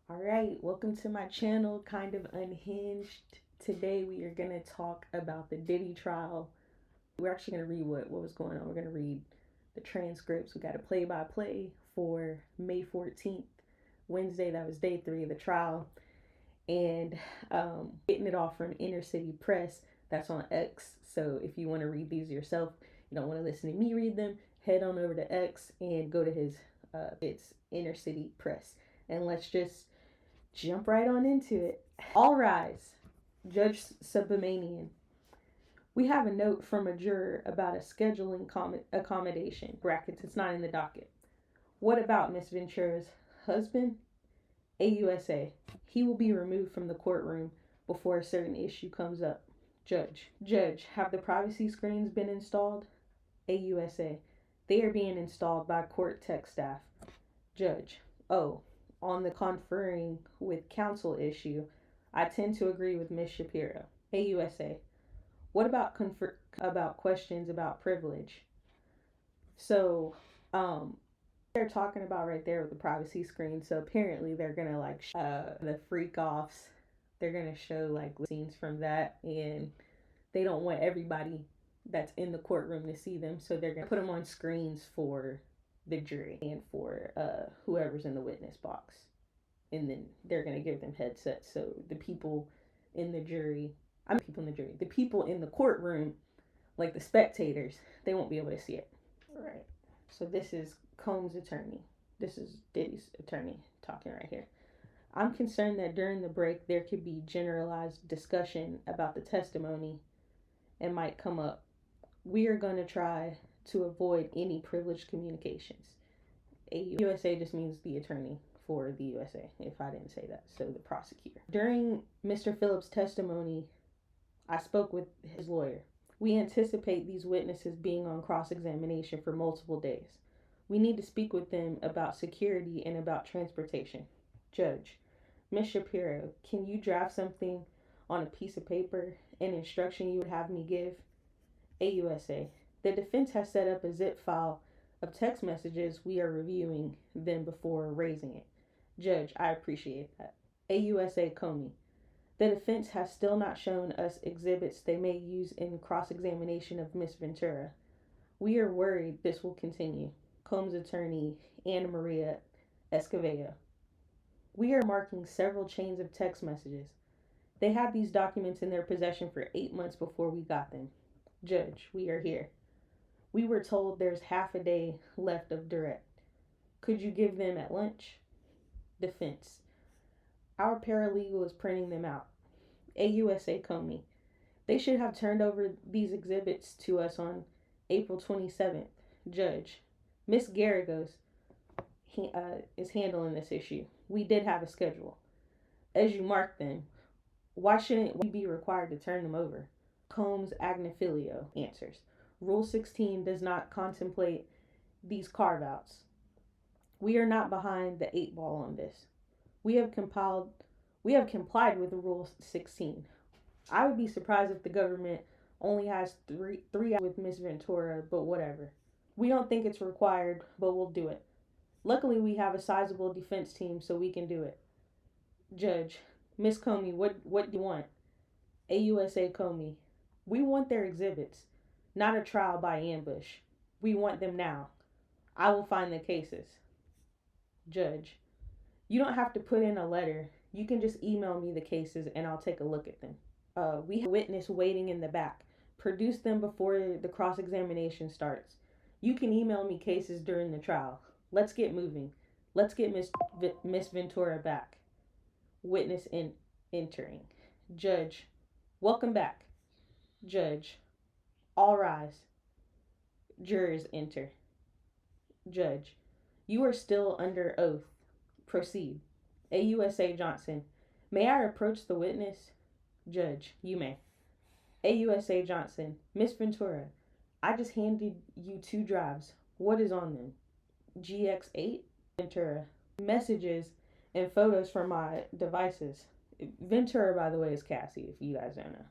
All right, welcome to my channel, Kind of Unhinged. Today we are going to talk about the Diddy trial. We're actually going to read what was going on. We're going to read the transcripts. We got a play-by-play for May 14th, Wednesday. That was day 3 of the trial. And getting it off from Inner City Press. That's on X. So if you want to read these yourself, you don't want to listen to me read them, head on over to X and go to his, it's Inner City Press. And let's just jump right on into it. All rise. Judge Subramanian. We have a note from a juror about a scheduling accommodation. Brackets, it's not in the docket. What about Miss Ventura's husband? AUSA. He will be removed from the courtroom before a certain issue comes up. Judge, have the privacy screens been installed? AUSA. They are being installed by court tech staff. Judge. Oh, on the conferring with counsel issue, I tend to agree with Ms. Shapiro. AUSA. What about questions about privilege? So, they're talking about right there with the privacy screen. So apparently they're gonna like the freak offs. They're gonna show like scenes from that, and they don't want everybody that's in the courtroom to see them. So they're gonna put them on screens for the jury and for whoever's in the witness box, and then they're gonna give them headsets so the people in the jury, the people in the courtroom, like the spectators, they won't be able to see it. All right. So this is Combs' attorney. This is Diddy's attorney talking right here. I'm concerned that during the break there could be generalized discussion about the testimony and might come up. We are going to try to avoid any privileged communications. AUSA just means the attorney for the USA, if I didn't say that, so the prosecutor. During Mr. Phillips' testimony, I spoke with his lawyer. We anticipate these witnesses being on cross-examination for multiple days. We need to speak with them about security and about transportation. Judge, Ms. Shapiro, can you draft something on a piece of paper, an instruction you would have me give? AUSA, the defense has set up a zip file of text messages. We are reviewing them before raising it. Judge, I appreciate that. AUSA Comey, the defense has still not shown us exhibits they may use in cross-examination of Miss Ventura. We are worried this will continue. Combs' attorney, Anna Maria Escovedo. We are marking several chains of text messages. They had these documents in their possession for 8 months before we got them. Judge, we are here. We were told there's half a day left of direct. Could you give them at lunch? Defense. Our paralegal is printing them out. AUSA Comey. They should have turned over these exhibits to us on April 27th. Judge, Miss Garagos is handling this issue. We did have a schedule. As you marked them, why shouldn't we be required to turn them over? Combs Agnifilio answers. Rule 16 does not contemplate these carve-outs. We are not behind the 8 ball on this. We have complied with Rule 16. I would be surprised if the government only has three with Miss Ventura, but whatever. We don't think it's required, but we'll do it. Luckily, we have a sizable defense team, so we can do it. Judge, Miss Comey, what do you want? AUSA Comey, we want their exhibits, not a trial by ambush. We want them now. I will find the cases. Judge, you don't have to put in a letter. You can just email me the cases and I'll take a look at them. We have a witness waiting in the back. Produce them before the cross-examination starts. You can email me cases during the trial. Let's get moving. Let's get Miss Ventura back. Witness entering. Judge, welcome back. Judge, all rise. Jurors enter. Judge, you are still under oath. Proceed. AUSA Johnson, may I approach the witness? Judge, you may. AUSA Johnson, Miss Ventura, I just handed you 2 drives. What is on them? GX8? Ventura, messages and photos from my devices. Ventura, by the way, is Cassie, if you guys don't know.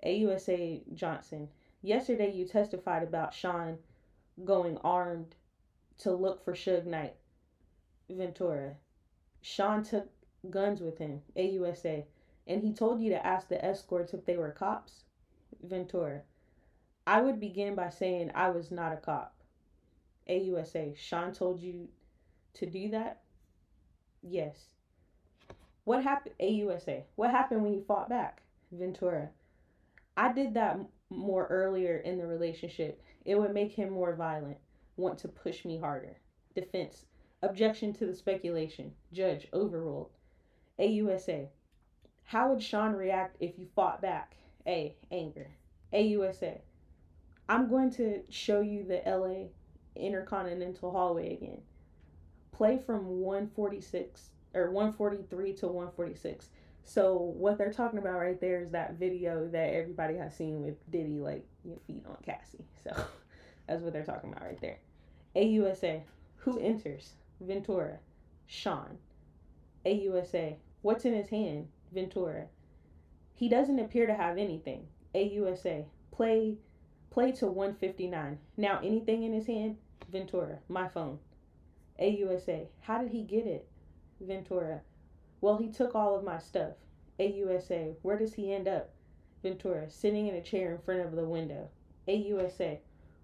AUSA Johnson, yesterday you testified about Sean going armed to look for Suge Knight. Ventura, Sean took guns with him, AUSA, and he told you to ask the escorts if they were cops, Ventura. I would begin by saying I was not a cop, AUSA. Sean told you to do that? Yes. What happened, AUSA? What happened when you fought back, Ventura? I did that more earlier in the relationship. It would make him more violent, want to push me harder. Defense. Objection to the speculation. Judge overruled. AUSA. How would Sean react if you fought back? A. Anger. AUSA. I'm going to show you the LA Intercontinental Hallway again. Play from 146 or 143 to 146. So what they're talking about right there is that video that everybody has seen with Diddy like feet on Cassie. So that's what they're talking about right there. AUSA. Who enters? Ventura. Sean. AUSA. What's in his hand? Ventura. He doesn't appear to have anything. AUSA. Play to 159. Now anything in his hand? Ventura. My phone. AUSA. How did he get it? Ventura. Well, he took all of my stuff. AUSA. Where does he end up? Ventura. Sitting in a chair in front of the window. AUSA.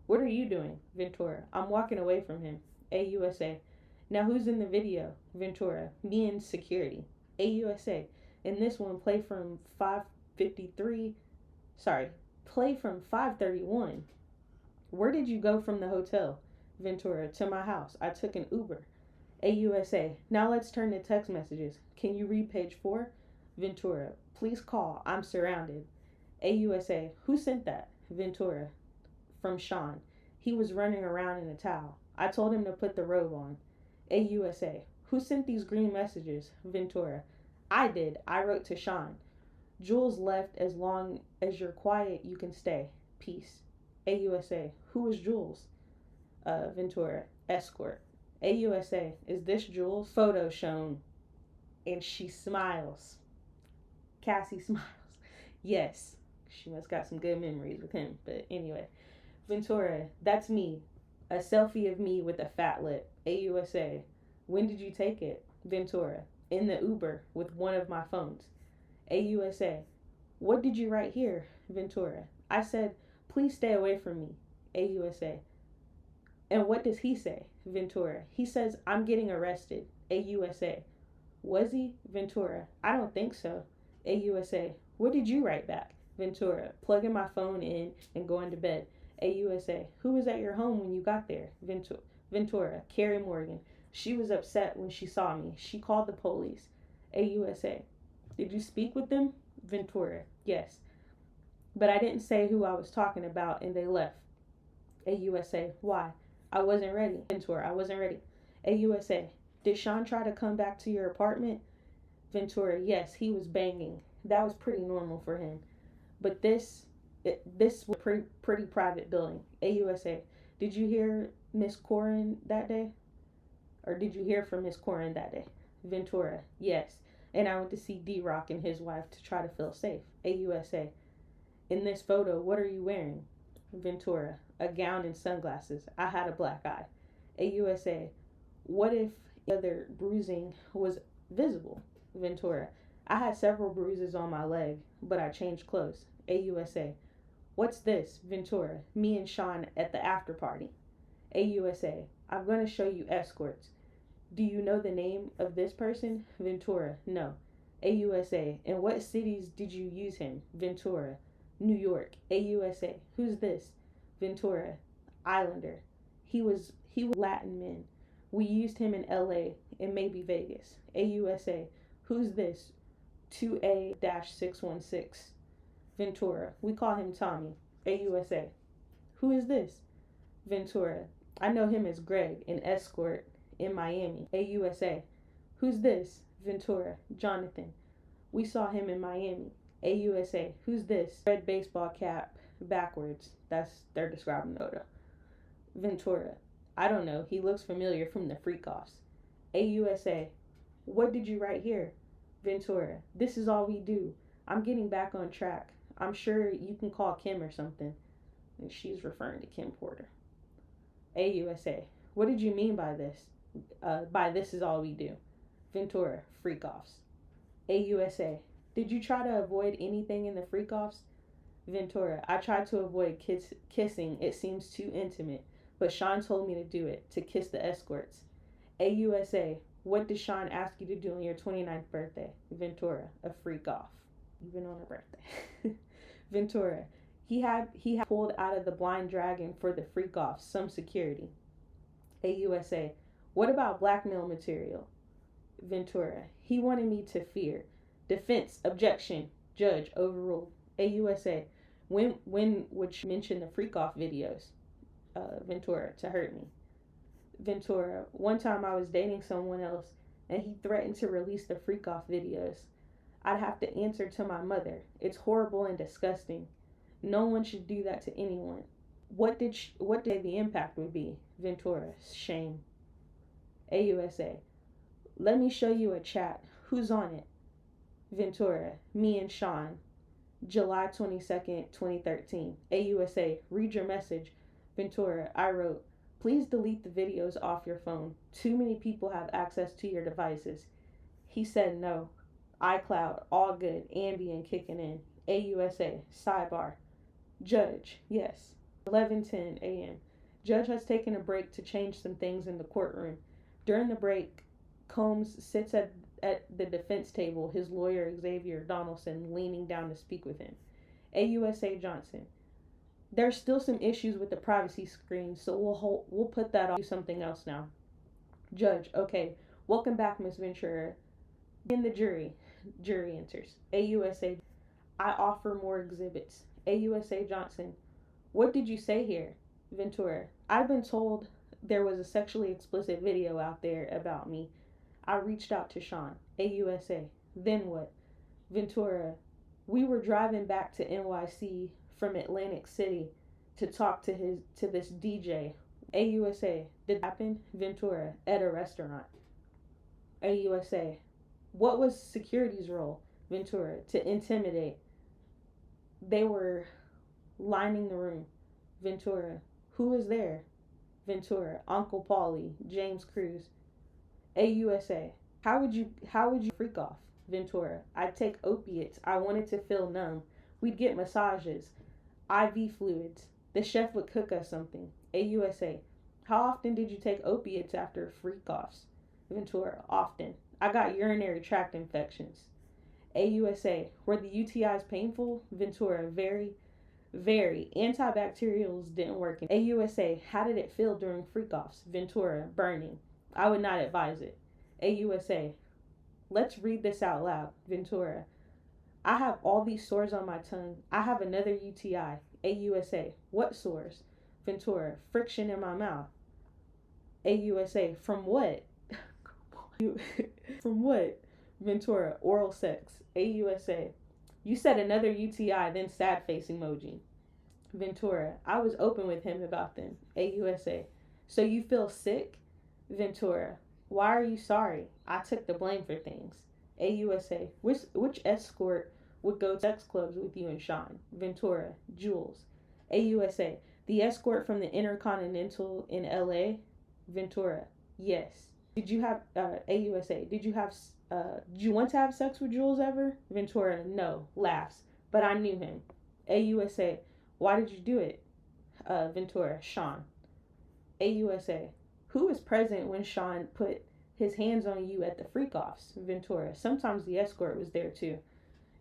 What are you doing? Ventura. I'm walking away from him. AUSA. Now who's in the video? Ventura. Me and security. AUSA. In this one, play from 5:53. Sorry. Play from 5:31. Where did you go from the hotel? Ventura. To my house. I took an Uber. AUSA. Now let's turn to text messages. Can you read page 4? Ventura. Please call. I'm surrounded. AUSA. Who sent that? Ventura. From Sean. He was running around in a towel. I told him to put the robe on. AUSA. Who sent these green messages? Ventura. I did. I wrote to Sean. Jules left. As long as you're quiet, you can stay. Peace. AUSA. Who is Jules? Ventura. Escort. AUSA. Is this Jules? Photo shown. And she smiles. Cassie smiles. Yes. She must got some good memories with him. But anyway. Ventura. That's me. A selfie of me with a fat lip. AUSA. When did you take it? Ventura. In the Uber with one of my phones. AUSA. What did you write here? Ventura. I said, please stay away from me. AUSA. And what does he say? Ventura. He says, I'm getting arrested. AUSA. Was he? Ventura. I don't think so. AUSA. What did you write back? Ventura. Plugging my phone in and going to bed. AUSA. Who was at your home when you got there? Ventura. Carrie Morgan. She was upset when she saw me. She called the police. AUSA. Did you speak with them? Ventura. Yes. But I didn't say who I was talking about and they left. AUSA. Why? I wasn't ready. Ventura. I wasn't ready. AUSA. Did Sean try to come back to your apartment? Ventura. Yes, he was banging. That was pretty normal for him. But this was a pretty private building. AUSA. Did you hear Miss Corin that day? Or did you hear from Miss Corin that day? Ventura. Yes. And I went to see D-Rock and his wife to try to feel safe. AUSA. In this photo, what are you wearing? Ventura. A gown and sunglasses. I had a black eye. AUSA. What if the other bruising was visible? Ventura. I had several bruises on my leg, but I changed clothes. AUSA. What's this? Ventura. Me and Sean at the after party. AUSA. I'm going to show you escorts. Do you know the name of this person? Ventura. No. AUSA. In what cities did you use him? Ventura. New York. AUSA. Who's this? Ventura. Islander. He was Latin man. We used him in LA and maybe Vegas. AUSA. Who's this? 2A-616. Ventura. We call him Tommy. AUSA. Who is this? Ventura. I know him as Greg, an escort in Miami. AUSA. Who's this? Ventura. Jonathan. We saw him in Miami. AUSA. Who's this? Red baseball cap backwards. They're describing the photo. Ventura. I don't know. He looks familiar from the freak offs. AUSA. What did you write here? Ventura. This is all we do. I'm getting back on track. I'm sure you can call Kim or something. And she's referring to Kim Porter. AUSA. What did you mean by this? By this is all we do. Ventura. Freak offs. AUSA, did you try to avoid anything in the freak offs? Ventura, I tried to avoid kissing. It seems too intimate. But Sean told me to do it, to kiss the escorts. AUSA, what did Sean ask you to do on your 29th birthday? Ventura, a freak off. Even on her birthday. Ventura, he had pulled out of the blind dragon for the freak off, some security. AUSA, what about blackmail material? Ventura, he wanted me to fear. Defense, objection, judge, overruled. AUSA, when would she mention the freak off videos? Ventura, to hurt me. Ventura, one time I was dating someone else and he threatened to release the freak off videos. I'd have to answer to my mother. It's horrible and disgusting. No one should do that to anyone. What did the impact would be? Ventura, shame. AUSA, let me show you a chat. Who's on it? Ventura, me and Sean. July 22nd, 2013. AUSA, read your message. Ventura, I wrote, please delete the videos off your phone. Too many people have access to your devices. He said no. iCloud, all good. Ambien kicking in. AUSA, sidebar. Judge, yes. 11:10 a.m. Judge has taken a break to change some things in the courtroom. During the break, Combs sits at the defense table, his lawyer Xavier Donaldson leaning down to speak with him. AUSA Johnson, there's still some issues with the privacy screen, so we'll put that on. Do something else now. Judge, okay. Welcome back, Miss Ventura. In the jury enters. AUSA, I offer more exhibits. AUSA Johnson, what did you say here? Ventura, I've been told there was a sexually explicit video out there about me. I reached out to Sean. AUSA, then what? Ventura, we were driving back to NYC from Atlantic City to talk to this DJ. AUSA, did that happen? Ventura, at a restaurant. AUSA, what was security's role? Ventura, to intimidate. They were lining the room. Ventura, who was there? Ventura, Uncle Paulie, James Cruz. AUSA, how would you freak off? Ventura, I'd take opiates. I wanted to feel numb. We'd get massages, IV fluids. The chef would cook us something. AUSA, how often did you take opiates after freak offs? Ventura, often. I got urinary tract infections. AUSA, were the UTIs painful? Ventura, very, very. Antibacterials didn't work. AUSA, how did it feel during freak offs? Ventura, burning. I would not advise it. AUSA, let's read this out loud. Ventura, I have all these sores on my tongue. I have another UTI. AUSA, what sores? Ventura, friction in my mouth. AUSA, from what? From what? Ventura, oral sex. AUSA, you said another UTI, then sad face emoji. Ventura, I was open with him about them. AUSA, so you feel sick? Ventura, why are you sorry? I took the blame for things. AUSA, which escort would go to sex clubs with you and Sean? Ventura, Jules. AUSA, the escort from the Intercontinental in LA? Ventura, yes. Did you have, AUSA, did you want to have sex with Jules ever? Ventura, no, laughs, but I knew him. AUSA, why did you do it? Ventura, Sean. AUSA, who was present when Sean put his hands on you at the freak offs? Ventura, sometimes the escort was there too.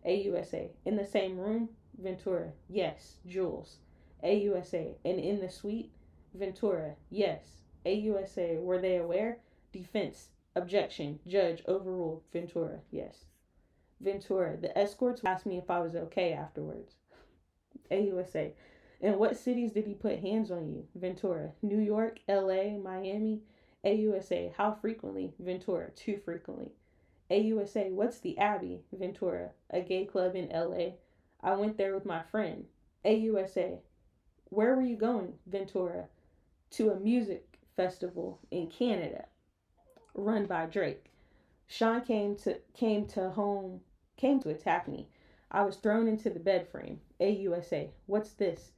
AUSA, in the same room? Ventura, yes, Jules. AUSA, and in the suite? Ventura, yes. AUSA, were they aware? Defense, objection, judge, overruled. Ventura, yes. Ventura, the escorts asked me if I was okay afterwards. AUSA, in what cities did he put hands on you? Ventura, New York, LA, Miami. AUSA, how frequently? Ventura, too frequently. AUSA, what's the Abbey? Ventura, a gay club in LA. I went there with my friend. AUSA, where were you going? Ventura, to a music festival in Canada run by Drake. Sean came to attack me. I was thrown into the bed frame. AUSA, what's this?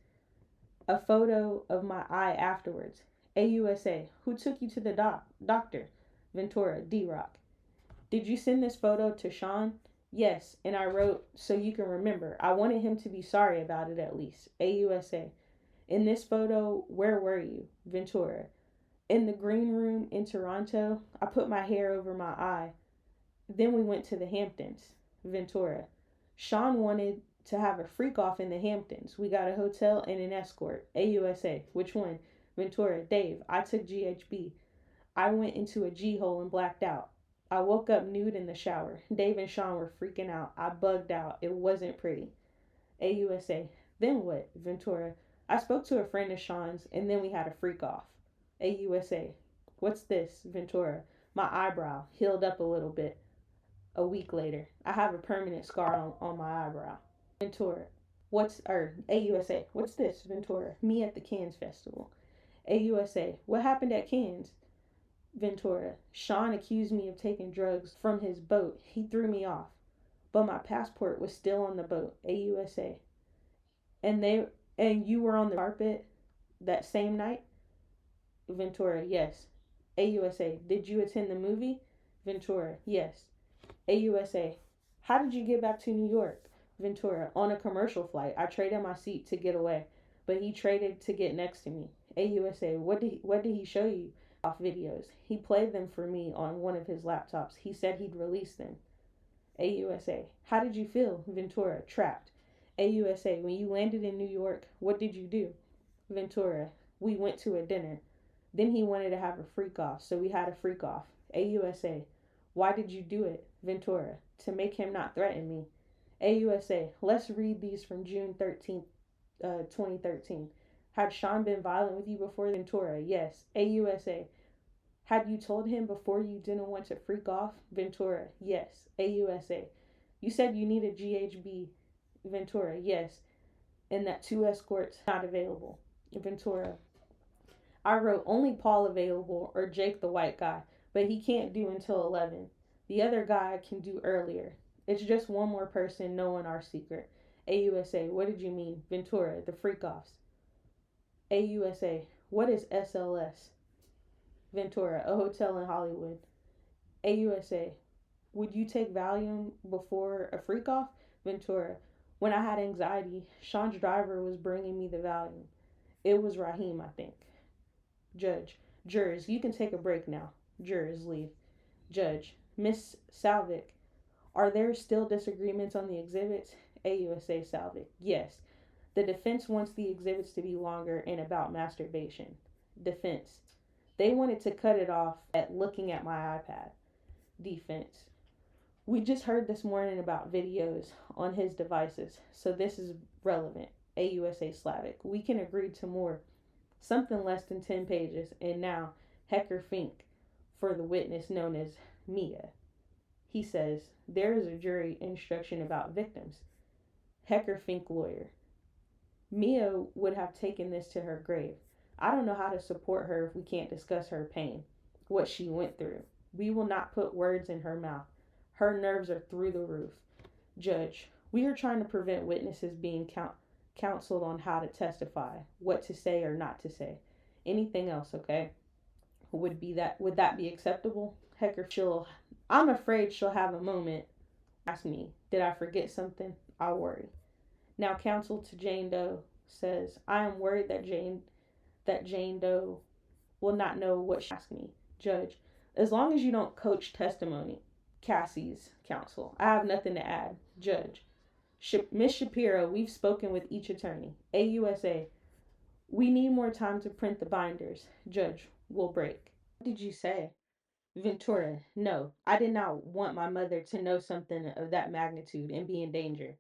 A photo of my eye afterwards. AUSA, who took you to the doctor? Ventura, D-Rock. Did you send this photo to Sean? Yes, and I wrote so you can remember. I wanted him to be sorry about it at least. AUSA. In this photo, where were you? Ventura. In the green room in Toronto. I put my hair over my eye. Then we went to the Hamptons. Ventura. Sean wanted to have a freak off in the Hamptons. We got a hotel and an escort. AUSA. Which one? Ventura. Dave. I took GHB. I went into a G hole and blacked out. I woke up nude in the shower. Dave and Sean were freaking out. I bugged out. It wasn't pretty. AUSA. Then what? Ventura. I spoke to a friend of Sean's and then we had a freak off. AUSA. What's this? Ventura. My eyebrow healed up a little bit. A week later, I have a permanent scar on my eyebrow. Ventura. AUSA. What's this? Ventura. Me at the Cannes Festival. AUSA. What happened at Cannes? Ventura. Sean accused me of taking drugs from his boat. He threw me off, but my passport was still on the boat. AUSA. And they and you were on the carpet that same night? Ventura. Yes. AUSA. Did you attend the movie? Ventura. Yes. AUSA. How did you get back to New York? Ventura. On a commercial flight. I traded my seat to get away, but he traded to get next to me. AUSA. What did he show you? Off videos. He played them for me on one of his laptops. He said he'd release them. AUSA. How did you feel? Ventura. Trapped. AUSA. When you landed in New York, what did you do? Ventura. We went to a dinner. Then he wanted to have a freak off, so we had a freak off. AUSA. Why did you do it? Ventura. To make him not threaten me. AUSA. Let's read these from June 13th, 2013. Had Sean been violent with you before? Ventura. Yes. AUSA. Had you told him before you didn't want to freak off? Ventura. Yes. AUSA. You said you needed GHB. Ventura. Yes. And that 2 escorts not available. Ventura. I wrote only Paul available or Jake the white guy, but he can't do until 11. The other guy can do earlier. It's just one more person knowing our secret. AUSA. What did you mean? Ventura. The freak offs. AUSA. What is SLS? Ventura. A hotel in Hollywood. AUSA. Would you take Valium before a freak off? Ventura. When I had anxiety, Sean's driver was bringing me the Valium. It was Raheem, I think. Judge. Jurors, you can take a break now. Jurors, leave. Judge. Miss Salvik, are there still disagreements on the exhibits? AUSA Salvik. Yes. The defense wants the exhibits to be longer and about masturbation. Defense. They wanted to cut it off at looking at my iPad. Defense. We just heard this morning about videos on his devices, so this is relevant. AUSA Slavic. We can agree to more. Something less than 10 pages, and now Hecker Fink for the witness known as Mia. He says, there is a jury instruction about victims. Hecker Fink lawyer. Mia would have taken this to her grave. I don't know how to support her if we can't discuss her pain, what she went through. We will not put words in her mouth. Her nerves are through the roof. Judge, we are trying to prevent witnesses being counseled on how to testify, what to say or not to say. Anything else, okay? Would that be acceptable? Hecker, I'm afraid she'll have a moment. Ask me, did I forget something? I'll worry. Now counsel to Jane Doe says, I am worried that Jane Doe will not know what she asked me. Judge, as long as you don't coach testimony. Cassie's counsel. I have nothing to add. Judge, Miss Shapiro, we've spoken with each attorney. AUSA, we need more time to print the binders. Judge, we'll break. What did you say? Ventura, no, I did not want my mother to know something of that magnitude and be in danger.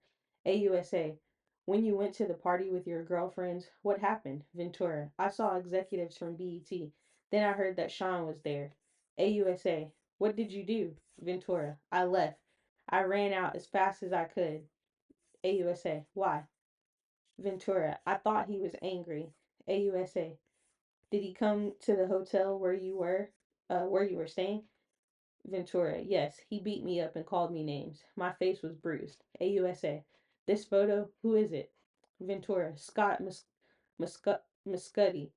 AUSA, when you went to the party with your girlfriends, what happened? Ventura, I saw executives from BET. Then I heard that Sean was there. AUSA, what did you do? Ventura, I left. I ran out as fast as I could. AUSA, why? Ventura, I thought he was angry. AUSA, did he come to the hotel where you were staying? Ventura, yes, he beat me up and called me names. My face was bruised. AUSA, this photo, who is it? Ventura, Scott Muscuddy,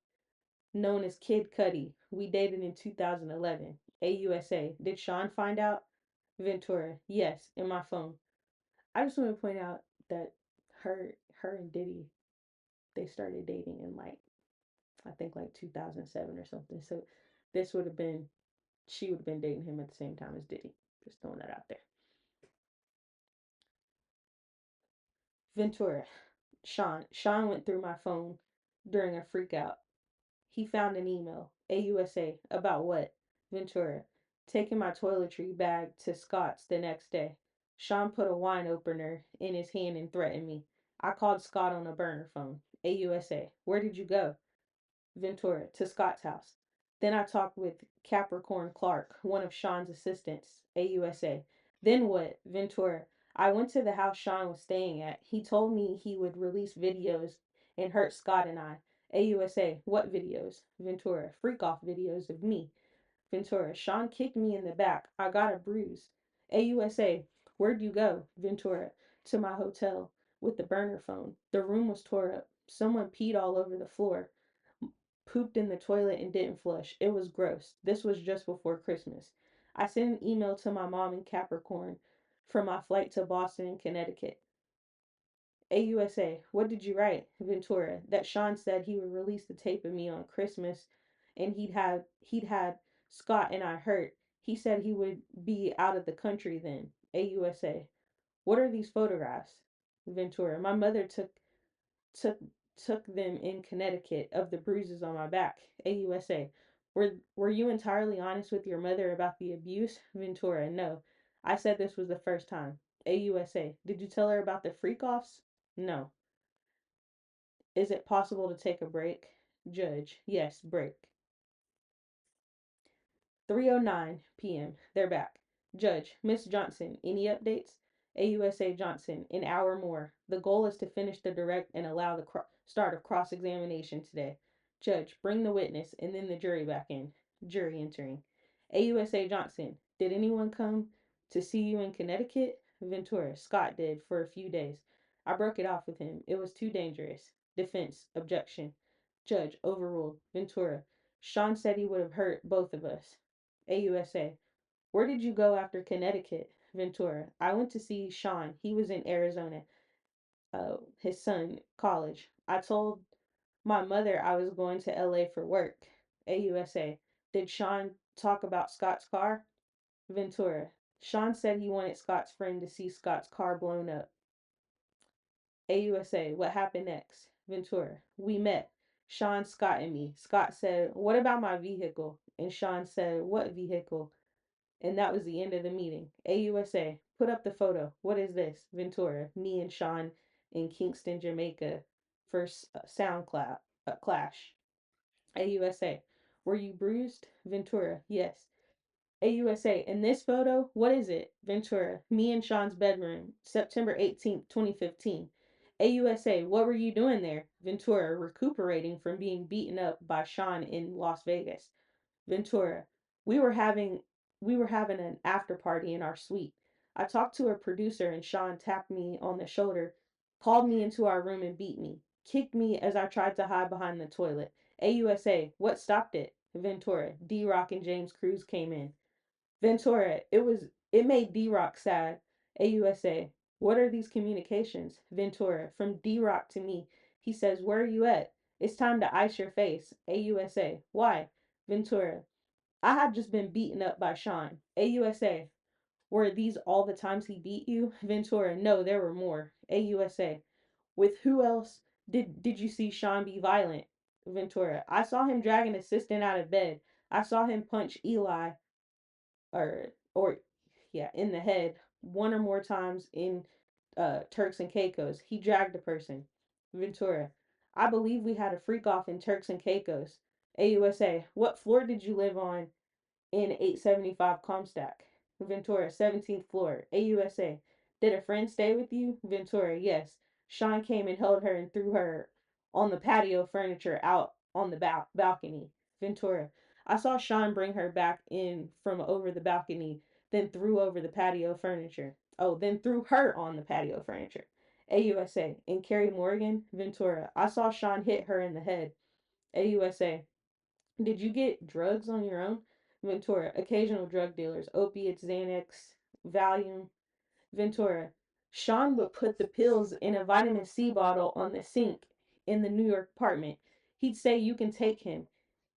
known as Kid Cudi. We dated in 2011. AUSA, did Sean find out? Ventura, yes, in my phone. I just want to point out that her and Diddy, they started dating in like, I think like 2007 or something. So this would have been, she would have been dating him at the same time as Diddy. Just throwing that out there. Ventura. Sean went through my phone during a freak out. He found an email, AUSA, about what? Ventura. Taking my toiletry bag to Scott's the next day. Sean put a wine opener in his hand and threatened me. I called Scott on a burner phone. AUSA. Where did you go? Ventura. To Scott's house. Then I talked with Capricorn Clark, one of Sean's assistants. AUSA. Then what? Ventura. I went to the house Sean was staying at. He told me he would release videos and hurt Scott and I. AUSA. What videos? Ventura. Freak off videos of me. Ventura. Sean kicked me in the back. I got a bruise. AUSA. Where'd you go? Ventura. To my hotel with the burner phone. The room was tore up. Someone peed all over the floor, pooped in the toilet and didn't flush. It was gross. This was just before Christmas. I sent an email to my mom in Capricorn for my flight to Boston and Connecticut. AUSA, what did you write? Ventura, that Sean said he would release the tape of me on Christmas and he'd had Scott and I hurt. He said he would be out of the country then. AUSA, what are these photographs? Ventura, my mother took took them in Connecticut of the bruises on my back. AUSA. Were you entirely honest with your mother about the abuse? Ventura. No. I said this was the first time. AUSA. Did you tell her about the freak offs? No. Is it possible to take a break? Judge. Yes, break. 3:09 p.m. They're back. Judge, Miss Johnson, any updates? AUSA Johnson, an hour more. The goal is to finish the direct and allow the start of cross examination today. Judge, bring the witness and then the jury back in. Jury entering. AUSA Johnson, did anyone come to see you in Connecticut? Ventura, Scott did for a few days. I broke it off with him. It was too dangerous. Defense, objection. Judge, overruled. Ventura, Sean said he would have hurt both of us. AUSA. Where did you go after Connecticut? Ventura. I went to see Sean. He was in Arizona. His son, college. I told my mother I was going to LA for work. AUSA. Did Sean talk about Scott's car? Ventura. Sean said he wanted Scott's friend to see Scott's car blown up. AUSA. What happened next? Ventura. We met. Sean, Scott, and me. Scott said, what about my vehicle? And Sean said, what vehicle? And that was the end of the meeting. AUSA, put up the photo. What is this? Ventura, me and Sean in Kingston, Jamaica for sound clash. AUSA, were you bruised? Ventura, yes. AUSA, in this photo, what is it? Ventura, me in Sean's bedroom, September 18th, 2015. AUSA, what were you doing there? Ventura, recuperating from being beaten up by Sean in Las Vegas. Ventura, we were having we were having an after party in our suite. I talked to a producer and Sean tapped me on the shoulder, called me into our room and beat me, kicked me as I tried to hide behind the toilet. AUSA, what stopped it? Ventura, D Rock and James Cruz came in. Ventura, it made D Rock sad. AUSA, what are these communications? Ventura, from D Rock to me. He says, where are you at? It's time to ice your face. AUSA, why? Ventura, I had just been beaten up by Sean. AUSA, were these all the times he beat you? Ventura, no, there were more. AUSA, with who else did you see Sean be violent? Ventura, I saw him drag an assistant out of bed. I saw him punch Eli or yeah, in the head one or more times in Turks and Caicos. He dragged a person. Ventura, I believe we had a freak off in Turks and Caicos. AUSA, what floor did you live on in 875 Comstock? Ventura, 17th floor. AUSA, did a friend stay with you? Ventura, yes. Sean came and held her and threw her on the patio furniture out on the balcony. Ventura, I saw Sean bring her back in from over the balcony, then threw over the patio furniture. Oh, then threw her on the patio furniture. AUSA, and Carrie Morgan? Ventura, I saw Sean hit her in the head. AUSA, did you get drugs on your own? Ventura, occasional drug dealers, opiates, Xanax, Valium. Ventura, Sean would put the pills in a vitamin C bottle on the sink in the New York apartment. He'd say, "You can take him."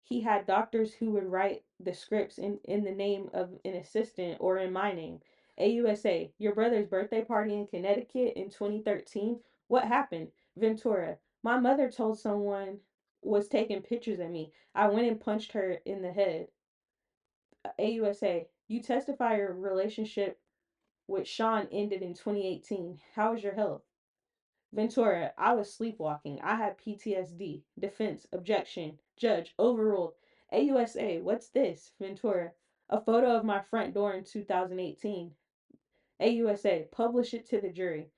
He had doctors who would write the scripts in the name of an assistant or in my name. AUSA, your brother's birthday party in Connecticut in 2013. What happened? Ventura, my mother told someone was taking pictures of me. I went and punched her in the head. AUSA, you testify your relationship with Sean ended in 2018. How is your health? Ventura, I was sleepwalking. I had PTSD. Defense, objection. Judge, overruled. AUSA, what's this? Ventura, a photo of my front door in 2018. AUSA, publish it to the jury.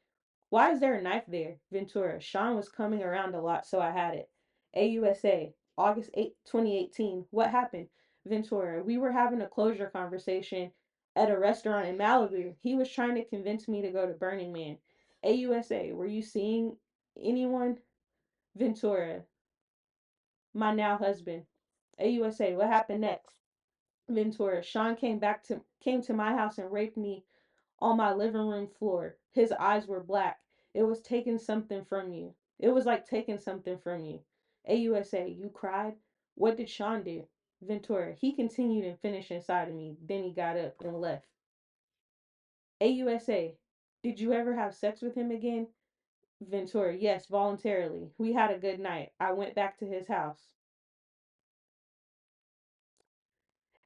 Why is there a knife there? Ventura, Sean was coming around a lot, so I had it. AUSA, August 2018. What happened? Ventura, we were having a closure conversation at a restaurant in Malibu. He was trying to convince me to go to Burning Man. AUSA, were you seeing anyone? Ventura, my now husband. AUSA, what happened next? Ventura, Sean came to my house and raped me on my living room floor. His eyes were black. It was taking something from you. It was like taking something from you. AUSA, you cried? What did Sean do? Ventura, he continued and finished inside of me. Then he got up and left. AUSA, did you ever have sex with him again? Ventura, yes, voluntarily. We had a good night. I went back to his house.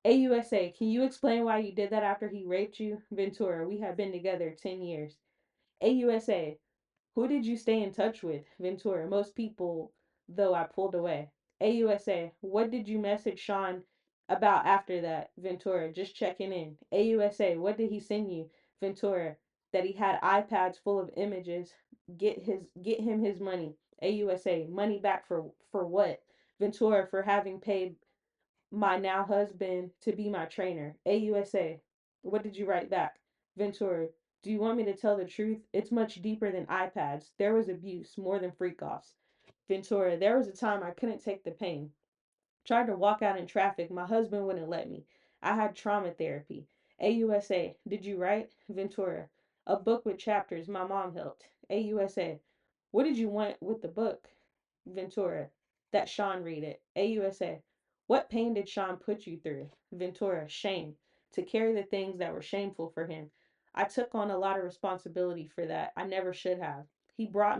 AUSA, can you explain why you did that after he raped you? Ventura, we had been together 10 years. AUSA, who did you stay in touch with? Ventura, most people, though I pulled away. AUSA, what did you message Sean about after that? Ventura, just checking in. AUSA, what did he send you? Ventura, that he had iPads full of images. Get him his money. AUSA, money back for what? Ventura, for having paid my now husband to be my trainer. AUSA, what did you write back? Ventura, do you want me to tell the truth? It's much deeper than iPads. There was abuse, more than freak offs. Ventura, there was a time I couldn't take the pain. Tried to walk out in traffic. My husband wouldn't let me. I had trauma therapy. AUSA, did you write? Ventura, a book with chapters. My mom helped. AUSA, what did you want with the book? Ventura, that Sean read it. AUSA, what pain did Sean put you through? Ventura, shame. To carry the things that were shameful for him. I took on a lot of responsibility for that. I never should have. He brought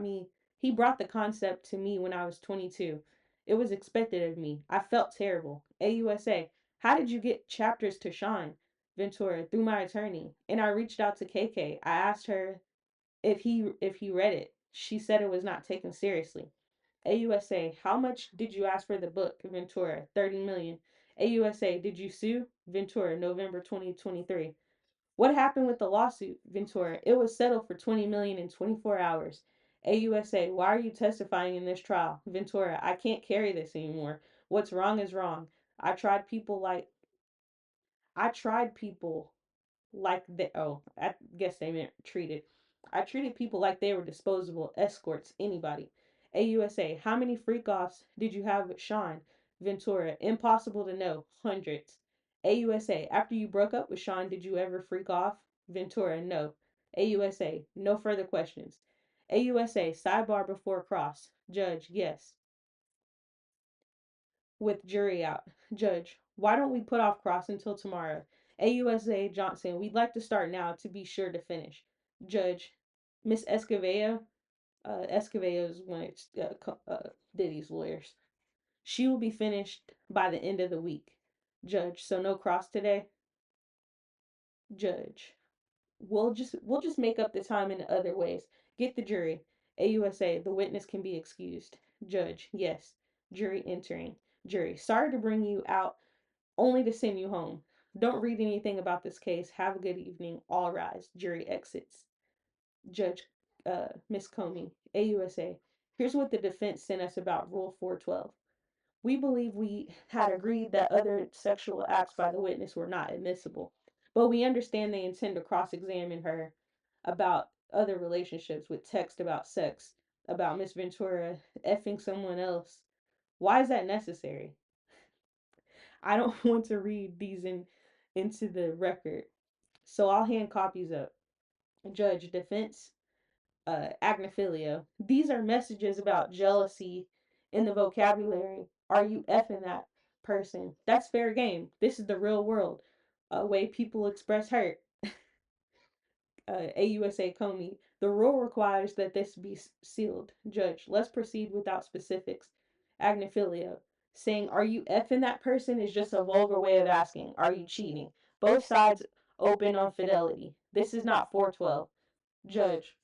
the concept to me when I was 22. It was expected of me. I felt terrible. AUSA, how did you get chapters to Sean? Ventura, through my attorney. And I reached out to KK. I asked her if he read it. She said it was not taken seriously. AUSA, how much did you ask for the book? Ventura, 30 million. AUSA, did you sue? Ventura, November 2023. What happened with the lawsuit? Ventura, it was settled for 20 million in 24 hours. AUSA, why are you testifying in this trial? Ventura, I can't carry this anymore. What's wrong is wrong. I tried people like I tried people I guess they meant treated. I treated people like they were disposable escorts, anybody. AUSA, how many freak offs did you have with Sean? Ventura, impossible to know, hundreds. AUSA, after you broke up with Sean, did you ever freak off? Ventura, no. AUSA, no further questions. AUSA, sidebar before cross. Judge, yes. With jury out. Judge, why don't we put off cross until tomorrow? AUSA Johnson, we'd like to start now to be sure to finish. Judge, Miss Escovedo, Escovedo is one of Diddy's lawyers. She will be finished by the end of the week. Judge, so no cross today? Judge, we'll just make up the time in other ways. Get the jury. AUSA, the witness can be excused. Judge, yes. Jury entering. Jury, sorry to bring you out only to send you home. Don't read anything about this case. Have a good evening. All rise. Jury exits. Judge Miss Comey, AUSA. Here's what the defense sent us about Rule 412. We believe we had agreed that other sexual acts by the witness were not admissible, but we understand they intend to cross examine her about other relationships with text about sex, about Miss Ventura effing someone else. Why is that necessary? I don't want to read these into the record, so I'll hand copies up. Judge, defense. Agnophilia. These are messages about jealousy in the vocabulary. Are you effing that person? That's fair game. This is the real world. A way people express hurt. AUSA Comey. The rule requires that this be sealed. Judge, let's proceed without specifics. Agnophilia. Saying, are you effing that person is just a vulgar way of asking, are you cheating? Both sides open on fidelity. This is not 412. Judge,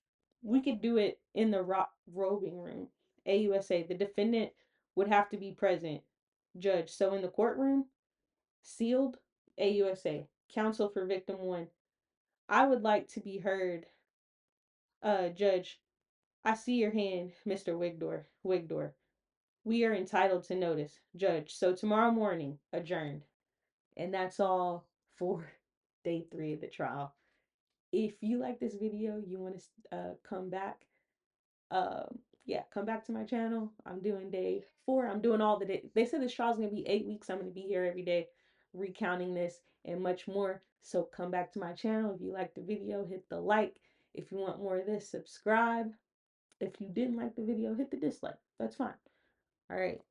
we could do it in the robing room. AUSA, the defendant would have to be present. Judge, so in the courtroom, sealed. AUSA, counsel for victim one. I would like to be heard. Judge, I see your hand, Mr. Wigdor. Wigdor. We are entitled to notice. Judge, so tomorrow morning, adjourned. And that's all for day 3 of the trial. If you like this video, you want to come back, yeah, come back to my channel. I'm doing day 4. I'm doing all the day. They said this trial is going to be 8 weeks. I'm going to be here every day recounting this and much more. So come back to my channel. If you like the video, hit the like. If you want more of this, subscribe. If you didn't like the video, hit the dislike. That's fine. All right.